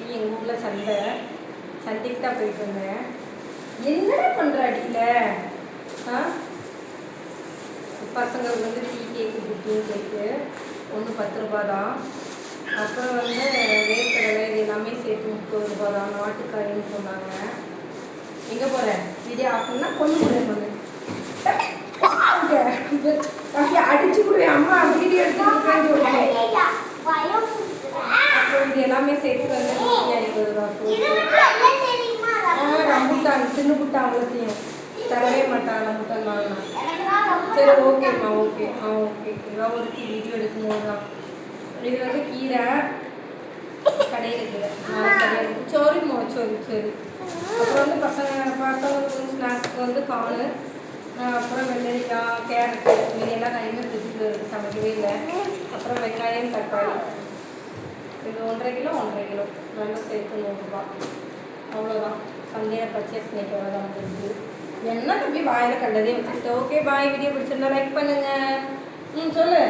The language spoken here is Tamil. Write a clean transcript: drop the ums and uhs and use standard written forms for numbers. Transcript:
இன்னைக்கு எங்கள் ஊரில் சந்தைக்கு தான் போயிட்டு வந்தேன். என்னடா பண்ணுற அடியில் பசங்களுக்கு வந்து டீ கேக்கு புட்டிங் கேக்கு ஒன்று 10 ரூபா தான். அப்புறம் வந்து வேர்க்கடலை இது எல்லாமே சேர்த்து 30 ரூபா தான். நாட்டுக்காயின்னு சொன்னாங்க. எங்கே போகிறேன் வீடியோ ஆஃப்னா கொண்டு போடுவேன் அடிச்சு கொடுவேன். அம்மா வீடியோ எடுத்து அப்புறம் இது எல்லாமே சேர்த்து வந்து 150 ரூபா. ரம்புட்டான் தின்னுபுட்டான் அவ்வளோத்தையும் தரவே மாட்டான் ரம்புட்டான் வாங்கினா. சரி ஓகேம்மா ஓகே ஓகே ஏதாவது ஒரு வீடியோ எடுக்கும்போது தான். இது வந்து கீரை கடையில் இருக்குது. சோறுமா சரி. அப்புறம் வந்து பசங்களுக்கு வந்து ஸ்நாக்ஸ்க்கு வந்து கார்னு, அப்புறம் வெள்ளரிக்காய், கேரட்டு இதெல்லாம் டைமே ஃப்ரிட்ஜில் இருக்குது, சமைக்கவே இல்லை. அப்புறம் வெங்காயம், தக்காளி இது 1.5 கிலோ நல்லா சேர்த்து 100 ரூபா. அவ்வளோதான் சந்தையை பர்ச்சேஸ் பண்ணிட்டு வரதான் இருக்குது. என்ன தம்பி வாயில் கண்டதே வச்சுக்கிட்டு. Okay bye. வீடியோ பிடிச்சிருந்தா லைக் பண்ணுங்க. சொல்லு.